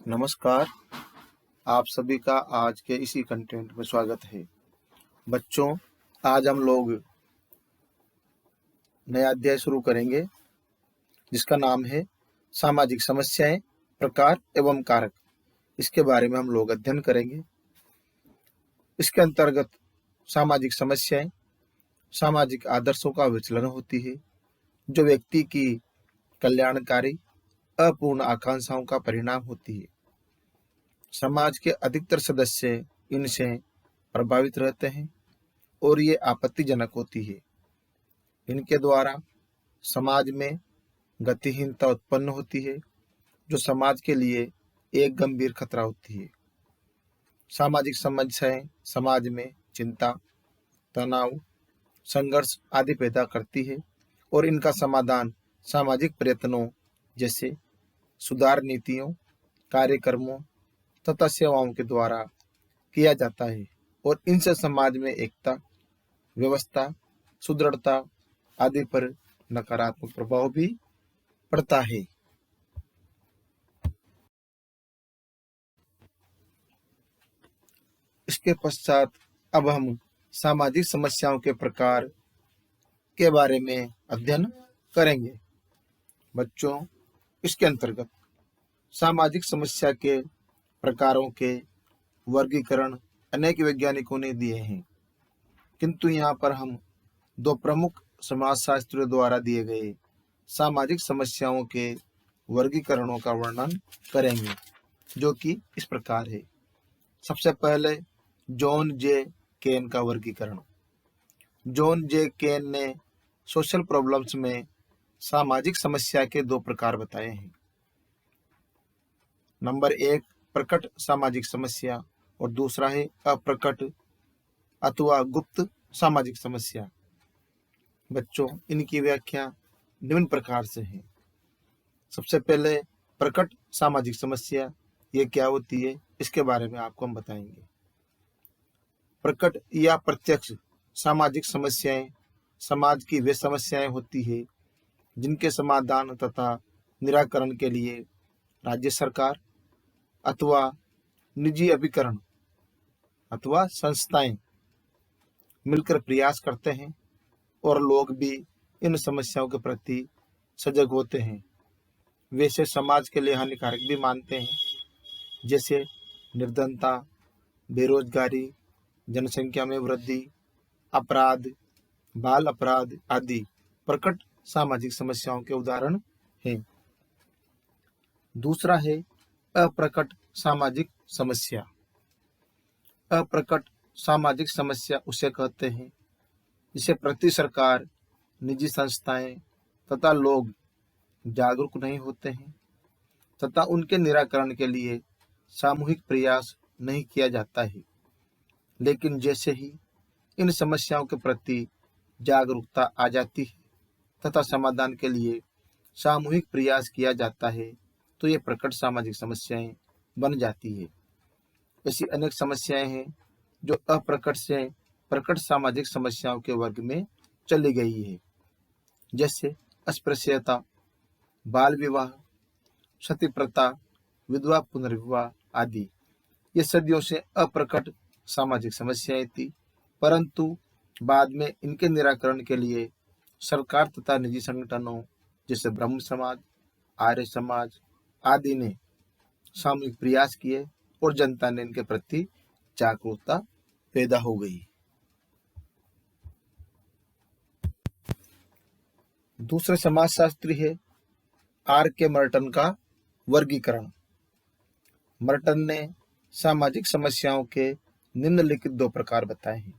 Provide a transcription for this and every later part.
नमस्कार। आप सभी का आज के इसी कंटेंट में स्वागत है। बच्चों, आज हम लोग नया अध्याय शुरू करेंगे जिसका नाम है सामाजिक समस्याएं, प्रकार एवं कारक। इसके बारे में हम लोग अध्ययन करेंगे। इसके अंतर्गत सामाजिक समस्याएं सामाजिक आदर्शों का विचलन होती है जो व्यक्ति की कल्याणकारी अपूर्ण आकांक्षाओं का परिणाम होती है। समाज के अधिकतर सदस्य इनसे प्रभावित रहते हैं और ये आपत्तिजनक होती है। इनके द्वारा समाज में गतिहीनता उत्पन्न होती है जो समाज के लिए एक गंभीर खतरा होती है। सामाजिक समस्याएं समाज में चिंता, तनाव, संघर्ष आदि पैदा करती है और इनका समाधान सामाजिक प्रयत्नों जैसे सुधार नीतियों, कार्यक्रमों तथा सेवाओं के द्वारा किया जाता है और इनसे समाज में एकता, व्यवस्था, सुदृढ़ता आदि पर नकारात्मक प्रभाव भी पड़ता है। इसके पश्चात अब हम सामाजिक समस्याओं के प्रकार के बारे में अध्ययन करेंगे। बच्चों, इसके अंतर्गत सामाजिक समस्या के प्रकारों के वर्गीकरण अनेक वैज्ञानिकों ने दिए हैं, किंतु यहाँ पर हम दो प्रमुख समाजशास्त्रियों द्वारा दिए गए सामाजिक समस्याओं के वर्गीकरणों का वर्णन करेंगे, जो कि इस प्रकार है। सबसे पहले जॉन जे केन का वर्गीकरण। जॉन जे केन ने सोशल प्रॉब्लम्स में सामाजिक समस्या के दो प्रकार बताए हैं। नंबर 1 प्रकट सामाजिक समस्या और दूसरा है अप्रकट अथवा गुप्त सामाजिक समस्या। बच्चों, इनकी व्याख्या निम्न प्रकार से है। सबसे पहले प्रकट सामाजिक समस्या, ये क्या होती है इसके बारे में आपको हम बताएंगे। प्रकट या प्रत्यक्ष सामाजिक समस्याएं समाज की वे समस्याएं होती है जिनके समाधान तथा निराकरण के लिए राज्य सरकार अथवा निजी अभिकरण अथवा संस्थाएं मिलकर प्रयास करते हैं और लोग भी इन समस्याओं के प्रति सजग होते हैं। वैसे समाज के लिए हानिकारक भी मानते हैं, जैसे निर्धनता, बेरोजगारी, जनसंख्या में वृद्धि, अपराध, बाल अपराध आदि प्रकट सामाजिक समस्याओं के उदाहरण हैं। दूसरा है अप्रकट सामाजिक समस्या। अप्रकट सामाजिक समस्या उसे कहते हैं जिसे प्रति सरकार, निजी संस्थाएं तथा लोग जागरूक नहीं होते हैं तथा उनके निराकरण के लिए सामूहिक प्रयास नहीं किया जाता है। लेकिन जैसे ही इन समस्याओं के प्रति जागरूकता आ जाती है तथा समाधान के लिए सामूहिक प्रयास किया जाता है तो ये प्रकट सामाजिक समस्याएं बन जाती है। ऐसी अनेक समस्याएं हैं जो अप्रकट से प्रकट सामाजिक समस्याओं के वर्ग में चली गई है, जैसे अस्पृश्यता, बाल विवाह, सती प्रथा, विधवा पुनर्विवाह आदि। ये सदियों से अप्रकट सामाजिक समस्याएं थी, परंतु बाद में इनके निराकरण के लिए सरकार तथा निजी संगठनों जैसे ब्रह्म समाज, आर्य समाज आदि ने सामूहिक प्रयास किए और जनता ने इनके प्रति जागरूकता पैदा हो गई। दूसरे समाजशास्त्री है आर के मर्टन का वर्गीकरण। मर्टन ने सामाजिक समस्याओं के निम्नलिखित दो प्रकार बताए हैं।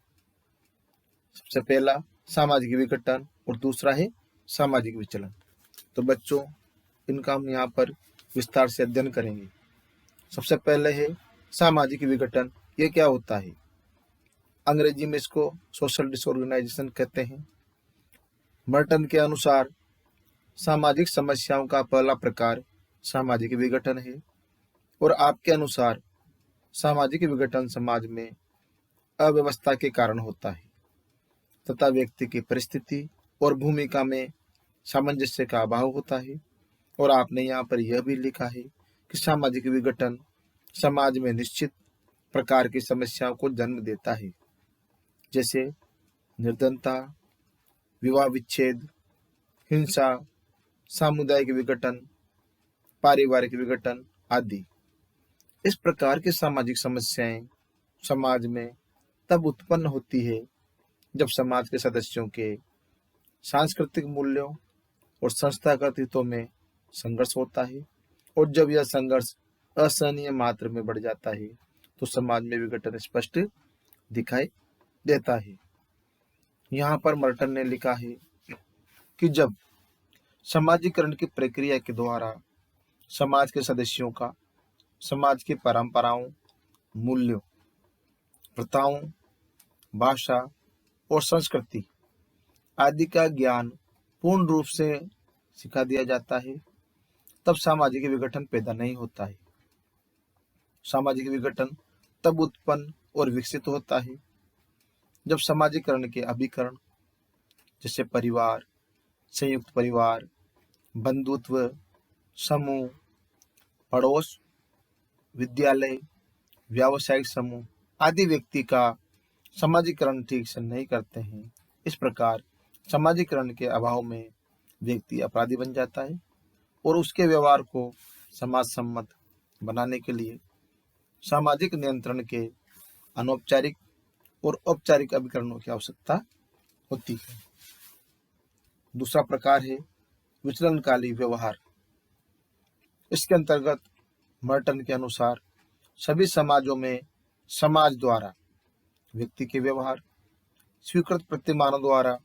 सबसे पहला सामाजिक विघटन और दूसरा है सामाजिक विचलन। तो बच्चों, इनका हम यहाँ पर विस्तार से अध्ययन करेंगे। सबसे पहले है सामाजिक विघटन। ये क्या होता है? अंग्रेजी में इसको सोशल डिसऑर्गेनाइजेशन कहते हैं। मर्टन के अनुसार सामाजिक समस्याओं का पहला प्रकार सामाजिक विघटन है और आपके अनुसार सामाजिक विघटन समाज में अव्यवस्था के कारण होता है तथा व्यक्ति की परिस्थिति और भूमिका में सामंजस्य का अभाव होता है। और आपने यहाँ पर यह भी लिखा है कि सामाजिक विघटन समाज में निश्चित प्रकार की समस्याओं को जन्म देता है, जैसे निर्धनता, विवाह विच्छेद, हिंसा, सामुदायिक विघटन, पारिवारिक विघटन आदि। इस प्रकार की सामाजिक समस्याएं समाज में तब उत्पन्न होती है जब समाज के सदस्यों के सांस्कृतिक मूल्यों और संस्थागत हितों में संघर्ष होता है, और जब यह संघर्ष असहनीय मात्रा में बढ़ जाता है तो समाज में विघटन स्पष्ट दिखाई देता है। यहाँ पर मर्टन ने लिखा है कि जब समाजीकरण की प्रक्रिया के द्वारा समाज के सदस्यों का समाज की परंपराओं, मूल्यों, प्रथाओं, भाषा और संस्कृति आदि का ज्ञान पूर्ण रूप से सिखा दिया जाता है, तब सामाजिक विघटन पैदा नहीं होता है। सामाजिक विघटन तब उत्पन्न और विकसित होता है जब समाजीकरण के अभिकरण, जैसे परिवार, संयुक्त परिवार, बंधुत्व, समूह, पड़ोस, विद्यालय, व्यावसायिक समूह आदि व्यक्ति का समाजीकरण ठीक से नहीं करते हैं। इस प्रकार समाजीकरण के अभाव में व्यक्ति अपराधी बन जाता है और उसके व्यवहार को समाज सम्मत बनाने के लिए सामाजिक नियंत्रण के अनौपचारिक और औपचारिक अभिकरणों की आवश्यकता होती है। दूसरा प्रकार है विचलनकारी व्यवहार। इसके अंतर्गत मर्टन के अनुसार सभी समाजों में समाज द्वारा व्यक्ति के व्यवहार स्वीकृत प्रतिमानों द्वारा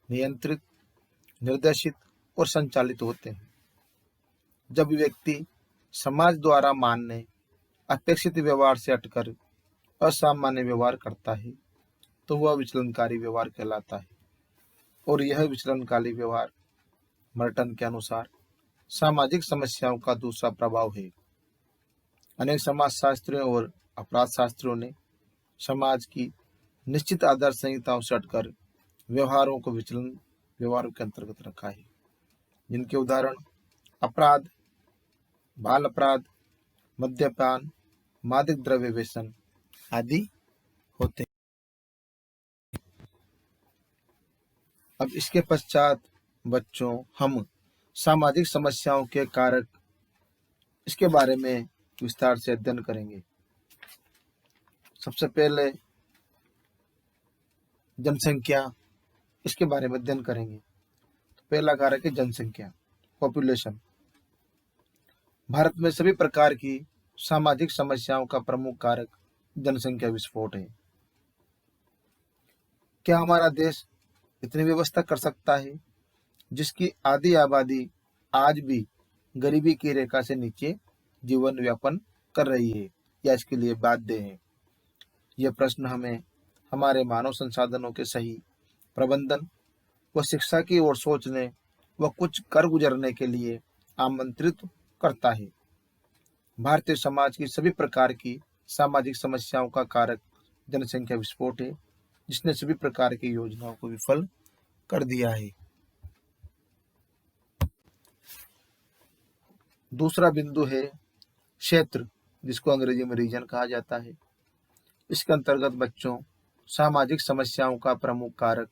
नियंत्रित, निर्देशित और संचालित होते हैं। जब व्यक्ति समाज द्वारा मान्य अपेक्षित व्यवहार से हटकर असामान्य व्यवहार करता है तो वह विचलनकारी व्यवहार कहलाता है, और यह विचलनकारी व्यवहार मर्टन के अनुसार सामाजिक समस्याओं का दूसरा प्रभाव है। अनेक समाजशास्त्रियों और अपराध शास्त्रियों ने समाज की निश्चित आदर्श संहिताओं से हटकर व्यवहारों को विचलन व्यवहारों के अंतर्गत रखा है, जिनके उदाहरण अपराध, बाल अपराध, मद्यपान, मादक द्रव्य व्यसन आदि होते हैं। अब इसके पश्चात बच्चों हम सामाजिक समस्याओं के कारक, इसके बारे में विस्तार से अध्ययन करेंगे। सबसे पहले जनसंख्या, इसके बारे में अध्ययन करेंगे। तो पहला कारक है जनसंख्या, पॉपुलेशन। भारत में सभी प्रकार की सामाजिक समस्याओं का प्रमुख कारक जनसंख्या विस्फोट है। क्या हमारा देश इतनी व्यवस्था कर सकता है जिसकी आधी आबादी आज भी गरीबी की रेखा से नीचे जीवन यापन कर रही है या इसके लिए बाध्य है? यह प्रश्न हमें हमारे मानव संसाधनों के सही प्रबंधन व शिक्षा की ओर सोचने व कुछ कर गुजरने के लिए आमंत्रित करता है। भारतीय समाज की सभी प्रकार की सामाजिक समस्याओं का कारक जनसंख्या विस्फोट है, जिसने सभी प्रकार की योजनाओं को विफल कर दिया है। दूसरा बिंदु है क्षेत्र, जिसको अंग्रेजी में रीजन कहा जाता है। इसके अंतर्गत बच्चों सामाजिक समस्याओं का प्रमुख कारक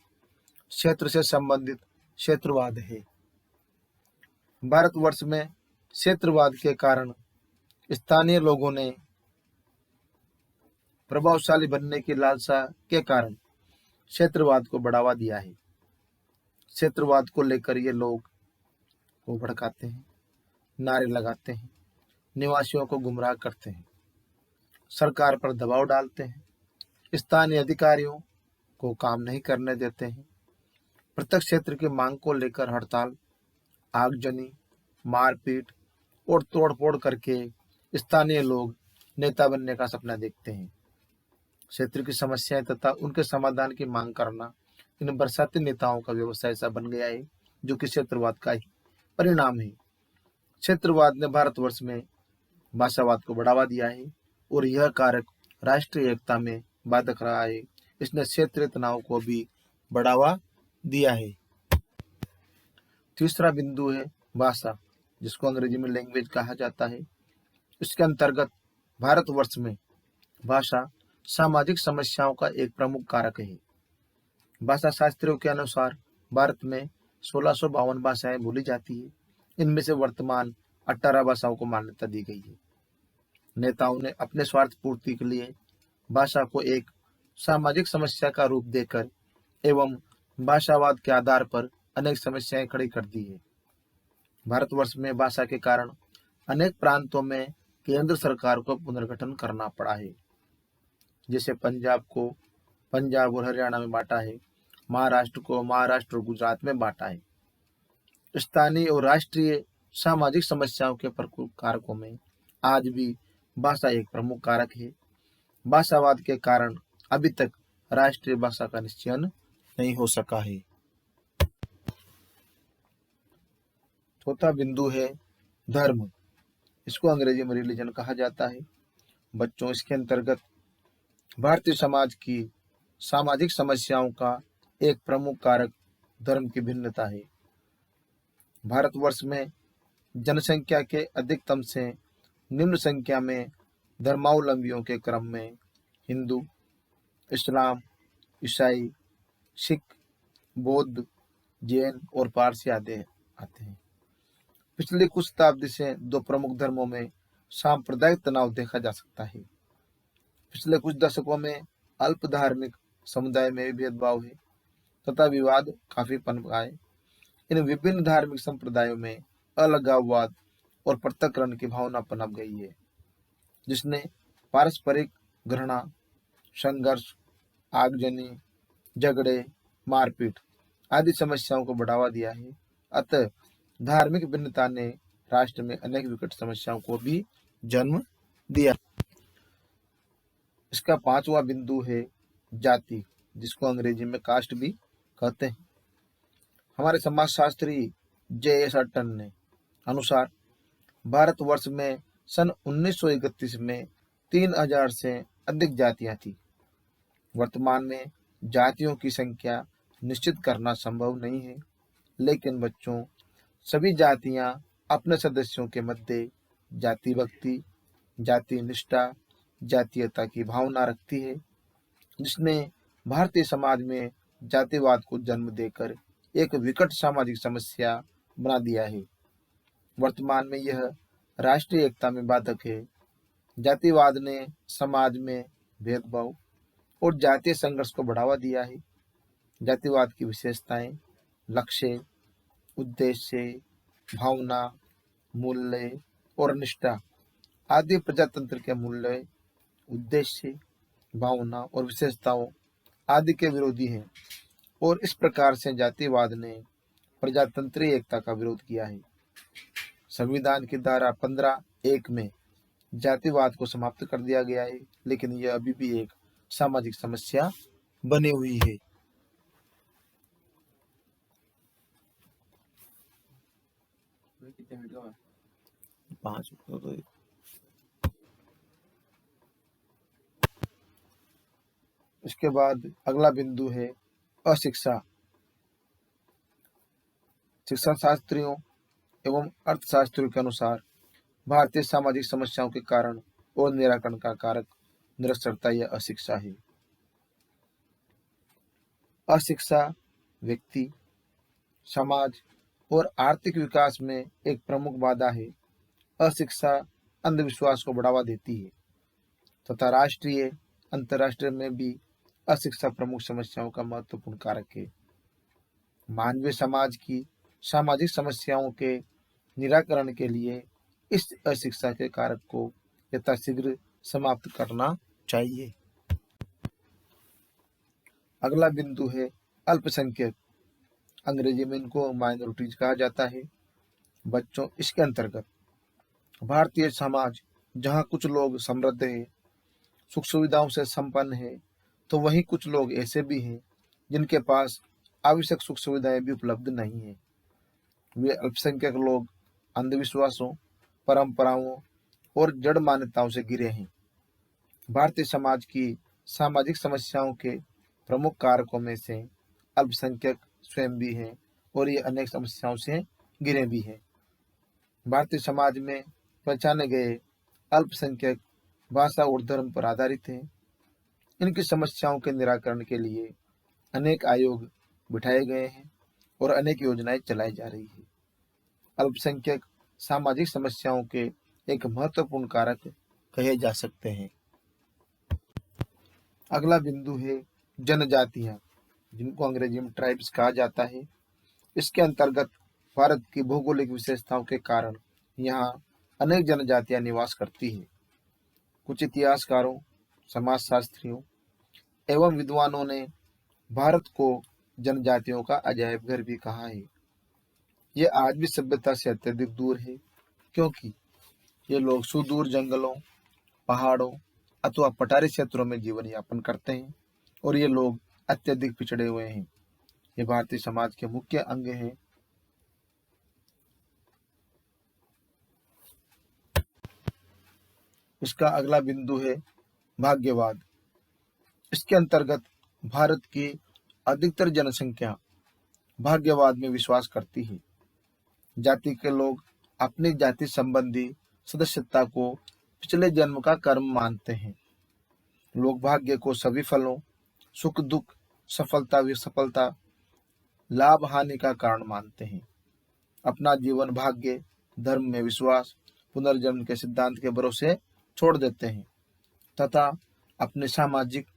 क्षेत्र से संबंधित क्षेत्रवाद है। भारतवर्ष में क्षेत्रवाद के कारण स्थानीय लोगों ने प्रभावशाली बनने की लालसा के कारण क्षेत्रवाद को बढ़ावा दिया है। क्षेत्रवाद को लेकर ये लोग को भड़काते हैं, नारे लगाते हैं, निवासियों को गुमराह करते हैं, सरकार पर दबाव डालते हैं, स्थानीय अधिकारियों को काम नहीं करने देते हैं, प्रत्येक क्षेत्र की मांग को लेकर हड़ताल, आगजनी, मारपीट और तोड़फोड़ करके स्थानीय लोग नेता बनने का सपना देखते हैं। क्षेत्र की समस्याएं तथा उनके समाधान की मांग करना इन बरसाती नेताओं का व्यवसाय सा बन गया है, जो कि क्षेत्रवाद का ही परिणाम है। क्षेत्रवाद ने भारतवर्ष में भाषावाद को बढ़ावा दिया है और यह कारक राष्ट्रीय एकता में बाधक रहा है। इसने क्षेत्रीय तनाव को भी बढ़ावा दिया है। तीसरा बिंदु है भाषा, जिसको अंग्रेजी में लैंग्वेज कहा जाता है। इसके अंतर्गत भारतवर्ष में भाषा सामाजिक समस्याओं का एक प्रमुख कारक है। भाषा शास्त्रियों के अनुसार भारत में 1652 भाषाएं बोली जाती है। इनमें से वर्तमान 18 भाषाओं को मान्यता दी गई है। नेताओं ने अपने स्वार्थ पूर्ति के लिए भाषा को एक सामाजिक समस्या का रूप देकर एवं भाषावाद के आधार पर अनेक समस्याएं खड़ी कर दी है। भारतवर्ष में भाषा के कारण अनेक प्रांतों में केंद्र सरकार को पुनर्गठन करना पड़ा है। जैसे पंजाब को पंजाब और हरियाणा में बांटा है, महाराष्ट्र को महाराष्ट्र और गुजरात में बांटा है। स्थानीय और राष्ट्रीय सामाजिक समस्याओं के प्रमुख कारकों में आज भी भाषा एक प्रमुख कारक है। भाषावाद के कारण अभी तक राष्ट्रीय भाषा का निश्चयन नहीं हो सका है। चौथा बिंदु है धर्म। इसको अंग्रेजी में रिलीजन कहा जाता है। बच्चों, इसके अंतर्गत भारतीय समाज की सामाजिक समस्याओं का एक प्रमुख कारक धर्म की भिन्नता है। भारतवर्ष में जनसंख्या के अधिकतम से निम्न संख्या में धर्मावलंबियों के क्रम में हिंदू, इस्लाम, ईसाई, सिख, बौद्ध, जैन और पारसी आदि आते हैं। पिछली कुछ शताब्दी से दो प्रमुख धर्मों में सांप्रदायिक तनाव देखा जा सकता है। पिछले कुछ दशकों में अल्प धार्मिक समुदाय में भी भेदभाव है तथा विवाद काफी पनप आए। इन विभिन्न धार्मिक संप्रदायों में अलगाववाद और पृथक्करण की भावना पनप गई है, जिसने पारस्परिक घृणा, संघर्ष, आगजनी, झगड़े, मारपीट आदि समस्याओं को बढ़ावा दिया है। अतः धार्मिक भिन्नता ने राष्ट्र में अनेक विकट समस्याओं को भी जन्म दिया। इसका पांचवा बिंदु है जाति, जिसको अंग्रेजी में कास्ट भी कहते हैं। हमारे समाजशास्त्री J.S. अटन ने अनुसार भारतवर्ष में सन 1931 में 3000 से अधिक जातियां थी। वर्तमान में जातियों की संख्या निश्चित करना संभव नहीं है, लेकिन बच्चों, सभी जातियां अपने सदस्यों के मध्य जाति भक्ति, जाति निष्ठा, जातीयता की भावना रखती है, जिसने भारतीय समाज में जातिवाद को जन्म देकर एक विकट सामाजिक समस्या बना दिया है। वर्तमान में यह राष्ट्रीय एकता में बाधक है। जातिवाद ने समाज में भेदभाव और जातीय संघर्ष को बढ़ावा दिया है। जातिवाद की विशेषताएं लक्ष्य, उद्देश्य, भावना, मूल्य और निष्ठा आदि प्रजातंत्र के मूल्य, उद्देश्य, भावना और विशेषताओं आदि के विरोधी हैं और इस प्रकार से जातिवाद ने प्रजातंत्रीय एकता का विरोध किया है। संविधान की धारा 15(1) में जातिवाद को समाप्त कर दिया गया है, लेकिन यह अभी भी एक सामाजिक समस्या बनी हुई है। इसके बाद अगला बिंदु है अशिक्षा। शिक्षा शास्त्रियों एवं अर्थशास्त्रियों के अनुसार भारतीय सामाजिक समस्याओं के कारण और निराकरण का कारक निरक्षरता या अशिक्षा है। अशिक्षा व्यक्ति, समाज और आर्थिक विकास में एक प्रमुख बाधा है। अशिक्षा अंधविश्वास को बढ़ावा देती है तथा राष्ट्रीय अंतर्राष्ट्रीय में भी अशिक्षा प्रमुख समस्याओं का महत्वपूर्ण कारक है। मानवीय समाज की सामाजिक समस्याओं के निराकरण के लिए इस अशिक्षा के कारक को यथाशीघ्र समाप्त करना चाहिए। अगला बिंदु है अल्पसंख्यक। अंग्रेजी में इनको माइनॉरिटीज कहा जाता है। बच्चों, इसके अंतर्गत भारतीय समाज जहां कुछ लोग समृद्ध है, सुख सुविधाओं से संपन्न है, तो वहीं कुछ लोग ऐसे भी हैं जिनके पास आवश्यक सुख सुविधाएं भी उपलब्ध नहीं है। वे अल्पसंख्यक लोग अंधविश्वासों, परंपराओं और जड़ मान्यताओं से घिरे हैं। भारतीय समाज की सामाजिक समस्याओं के प्रमुख कारकों में से अल्पसंख्यक स्वयं भी हैं और ये अनेक समस्याओं से घिरे भी हैं। भारतीय समाज में पहचाने गए अल्पसंख्यक, भाषा और धर्म पर आधारित हैं। इनकी समस्याओं के निराकरण के लिए अनेक आयोग बिठाए गए हैं और अनेक योजनाएं चलाई जा रही है। अल्पसंख्यक सामाजिक समस्याओं के एक महत्वपूर्ण कारक कहे जा सकते हैं। अगला बिंदु है जनजातियां, जिनको अंग्रेजी में ट्राइब्स कहा जाता है। इसके अंतर्गत भारत की भौगोलिक विशेषताओं के कारण यहाँ अनेक जनजातियां निवास करती हैं। कुछ इतिहासकारों, समाजशास्त्रियों एवं विद्वानों ने भारत को जनजातियों का अजायब घर भी कहा है। ये आज भी सभ्यता से अत्यधिक दूर है, क्योंकि ये लोग सुदूर जंगलों, पहाड़ों अथवा पठारी क्षेत्रों में जीवन यापन करते हैं और ये लोग अत्यधिक पिछड़े हुए हैं। ये भारतीय समाज के मुख्य अंग हैं। इसका अगला बिंदु है भाग्यवाद। इसके अंतर्गत भारत की अधिकतर जनसंख्या भाग्यवाद में विश्वास करती है। जाति के लोग अपनी जाति संबंधी सदस्यता को पिछले जन्म का कर्म मानते हैं। लोग भाग्य को सभी फलों, सुख दुख, सफलता विसफलता, लाभ हानि का कारण मानते हैं। अपना जीवन भाग्य, धर्म में विश्वास, पुनर्जन्म के सिद्धांत के भरोसे छोड़ देते हैं तथा अपने सामाजिक,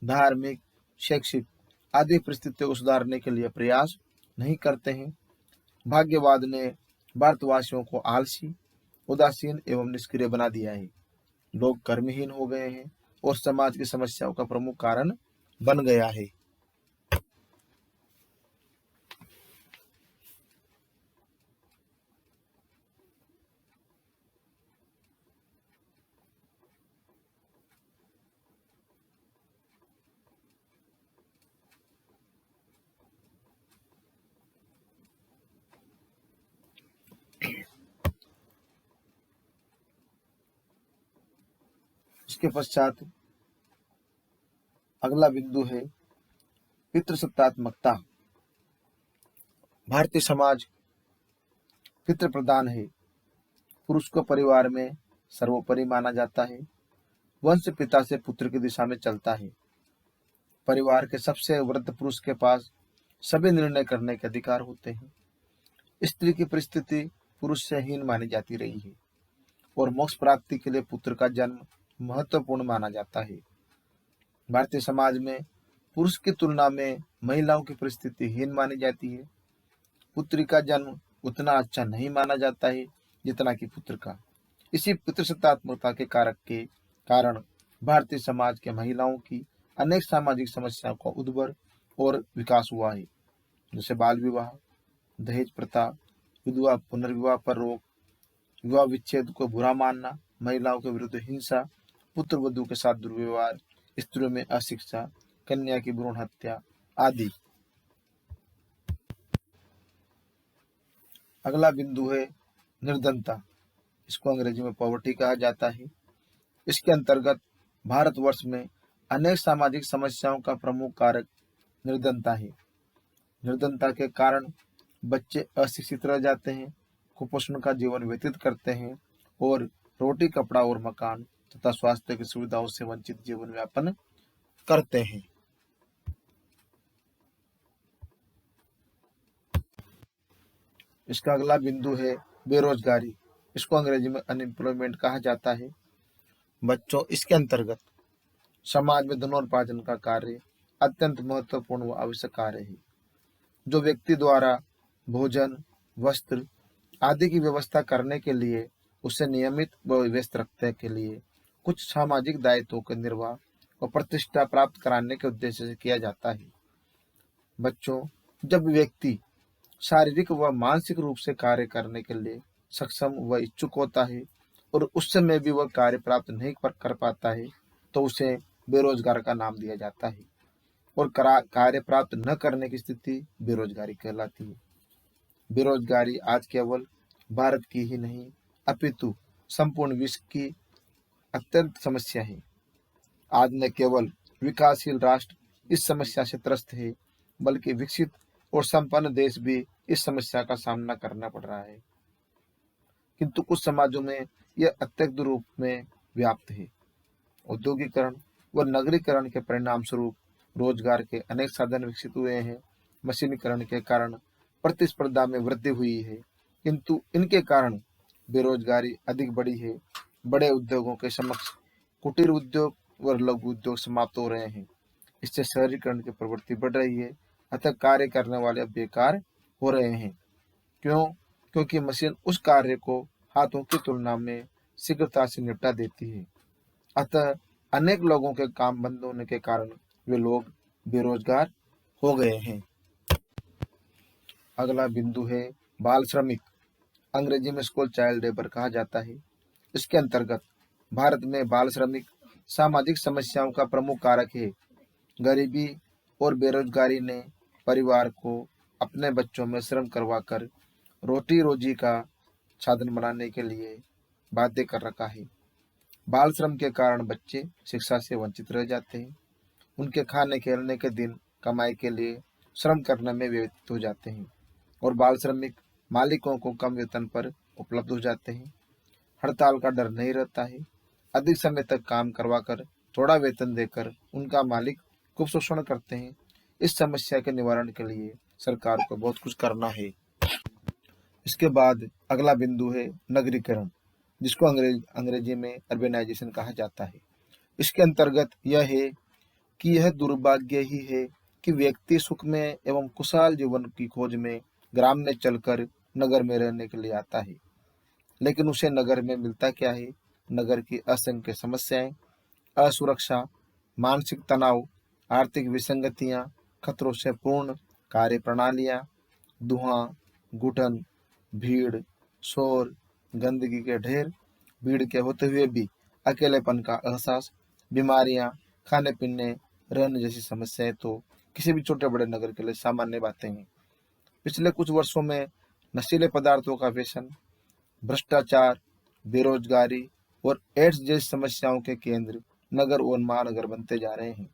धार्मिक, शैक्षिक आदि परिस्थितियों को सुधारने के लिए प्रयास नहीं करते हैं। भाग्यवाद ने भारतवासियों को आलसी, उदासीन एवं निष्क्रिय बना दिया है। लोग कर्महीन हो गए हैं और समाज की समस्याओं का प्रमुख कारण बन गया है। इसके पश्चात अगला बिंदु है पितृसत्तात्मकता। भारतीय समाज पितृ प्रधान है। पुरुष को परिवार में सर्वोपरि माना जाता है। वंश पिता से पुत्र की दिशा में चलता है। परिवार के सबसे वृद्ध पुरुष के पास सभी निर्णय करने के अधिकार होते हैं। स्त्री की परिस्थिति पुरुष से हीन मानी जाती रही है और मोक्ष प्राप्ति के लिए पुत्र का जन्म महत्वपूर्ण माना जाता है। भारतीय समाज में पुरुष की तुलना में महिलाओं की परिस्थिति हीन मानी जाती है। पुत्री का जन्म उतना अच्छा नहीं माना जाता है जितना कि पुत्र का। इसी पितृसत्तात्मकता के कारक के कारण भारतीय समाज के महिलाओं की अनेक सामाजिक समस्याओं का उद्भव और विकास हुआ है, जैसे बाल विवाह, दहेज प्रथा, विधवा पुनर्विवाह पर रोक, विवाह विच्छेद को बुरा मानना, महिलाओं के विरुद्ध हिंसा, पुत्र वधू के साथ दुर्व्यवहार, स्त्रियों में अशिक्षा, कन्या की भ्रूण हत्या आदि। अगला बिंदु है निर्धनता। इसको अंग्रेजी में पॉवर्टी कहा जाता है। इसके अंतर्गत भारतवर्ष में अनेक सामाजिक समस्याओं का प्रमुख कारक निर्धनता है। निर्धनता के कारण बच्चे अशिक्षित रह जाते हैं, कुपोषण का जीवन व्यतीत करते हैं और रोटी, कपड़ा और मकान तथा स्वास्थ्य की सुविधाओं से वंचित जीवन यापन करते हैं। इसका अगला बिंदु है बेरोजगारी। इसको अंग्रेजी में अनएम्प्लॉयमेंट कहा जाता है। बच्चों, इसके अंतर्गत समाज में धनोपार्जन का कार्य अत्यंत महत्वपूर्ण व आवश्यक कार्य है। जो व्यक्ति द्वारा भोजन, वस्त्र आदि की व्यवस्था करने के लिए उसे नियमित व व्यस्त रखने के लिए कुछ सामाजिक दायित्वों के निर्वाह व प्रतिष्ठा प्राप्त कराने के उद्देश्य से किया जाता है। बच्चों, जब व्यक्ति शारीरिक व मानसिक रूप से कार्य करने के लिए सक्षम व इच्छुक होता है और उस समय भी वह कार्य प्राप्त नहीं कर पाता है, तो उसे बेरोजगार का नाम दिया जाता है और कार्य प्राप्त न करने की स्थिति बेरोजगारी कहलाती है। बेरोजगारी आज केवल भारत की ही नहीं अपितु संपूर्ण विश्व की अत्यंत समस्या है। आज न केवल विकासशील राष्ट्र इस समस्या से त्रस्त है, बल्कि विकसित और संपन्न देश भी इस समस्या का सामना करना पड़ रहा है। किंतु कुछ समाजों में यह अत्यधिक रूप में व्याप्त है। औद्योगिकरण व नगरीकरण के परिणाम स्वरूप रोजगार के अनेक साधन विकसित हुए हैं। मशीनीकरण के कारण प्रतिस्पर्धा में वृद्धि हुई है, किंतु इनके कारण बेरोजगारी अधिक बढ़ी है। बड़े उद्योगों के समक्ष कुटीर उद्योग व लघु उद्योग समाप्त हो रहे हैं। इससे शहरीकरण की प्रवृत्ति बढ़ रही है, अतः कार्य करने वाले अब बेकार हो रहे हैं। क्यों? क्योंकि मशीन उस कार्य को हाथों की तुलना में शीघ्रता से निपटा देती है। अतः अनेक लोगों के काम बंद होने के कारण वे लोग बेरोजगार हो गए हैं। अगला बिंदु है बाल श्रमिक। अंग्रेजी में स्कूल चाइल्ड लेबर कहा जाता है। इसके अंतर्गत भारत में बाल श्रमिक सामाजिक समस्याओं का प्रमुख कारक है। गरीबी और बेरोजगारी ने परिवार को अपने बच्चों में श्रम करवाकर रोटी रोजी का साधन बनाने के लिए बाध्य कर रखा है। बाल श्रम के कारण बच्चे शिक्षा से वंचित रह जाते हैं। उनके खाने खेलने के दिन कमाई के लिए श्रम करने में व्यतीत हो जाते हैं और बाल श्रमिक मालिकों को कम वेतन पर उपलब्ध हो जाते हैं। हड़ताल का डर नहीं रहता है। अधिक समय तक काम करवाकर थोड़ा वेतन देकर उनका मालिक खूब शोषण करते हैं। इस समस्या के निवारण के लिए सरकार को बहुत कुछ करना है। इसके बाद अगला बिंदु है नगरीकरण, जिसको अंग्रेजी में अर्बेनाइजेशन कहा जाता है। इसके अंतर्गत यह है कि यह दुर्भाग्य ही है कि व्यक्ति सुखमय एवं खुशहाल जीवन की खोज में ग्राम में चलकर नगर में रहने के लिए आता है, लेकिन उसे नगर में मिलता क्या है? नगर की असंख्य समस्याएं, असुरक्षा, मानसिक तनाव, आर्थिक विसंगतियां, खतरों से पूर्ण कार्य प्रणालियां, धुआं, घुटन, भीड़, शोर, गंदगी के ढेर, भीड़ के होते हुए भी अकेलेपन का एहसास, बीमारियां, खाने पीने, रहने जैसी समस्याएं तो किसी भी छोटे बड़े नगर के लिए सामान्य बातें हैं। पिछले कुछ वर्षों में नशीले पदार्थों का व्यसन, भ्रष्टाचार, बेरोजगारी और एड्स जैसी समस्याओं के केंद्र नगर और महानगर बनते जा रहे हैं।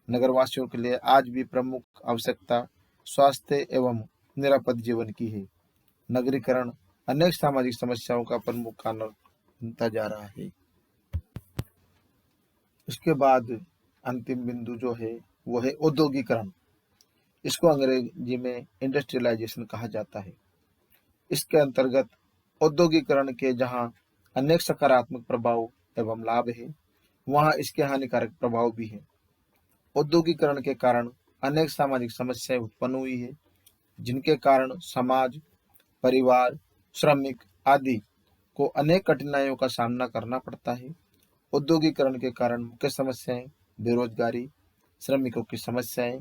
नगरवासियों के लिए आज भी प्रमुख आवश्यकता स्वास्थ्य एवं निरापद जीवन की है। नगरीकरण अनेक सामाजिक समस्याओं का प्रमुख कारण बनता जा रहा है। इसके बाद अंतिम बिंदु जो है वो है औद्योगिकरण। इसको अंग्रेजी में इंडस्ट्रियलाइजेशन कहा जाता है। इसके अंतर्गत औद्योगिकरण के जहां अनेक सकारात्मक प्रभाव एवं लाभ है, वहां इसके हानिकारक प्रभाव भी है। औद्योगिकरण के कारण अनेक सामाजिक समस्याएं उत्पन्न हुई है, जिनके कारण समाज, परिवार, श्रमिक आदि को अनेक कठिनाइयों का सामना करना पड़ता है। औद्योगिकरण के कारण मुख्य समस्याएं बेरोजगारी, श्रमिकों की समस्याएं,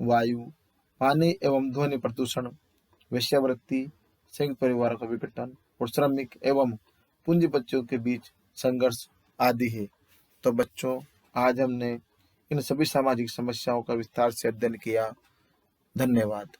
वायु, पानी एवं ध्वनि प्रदूषण, वेश्यावृत्ति, संयुक्त परिवारों का विघटन और श्रमिक एवं पूंजीपतियों के बीच संघर्ष आदि है। तो बच्चों, आज हमने इन सभी सामाजिक समस्याओं का विस्तार से अध्ययन किया। धन्यवाद।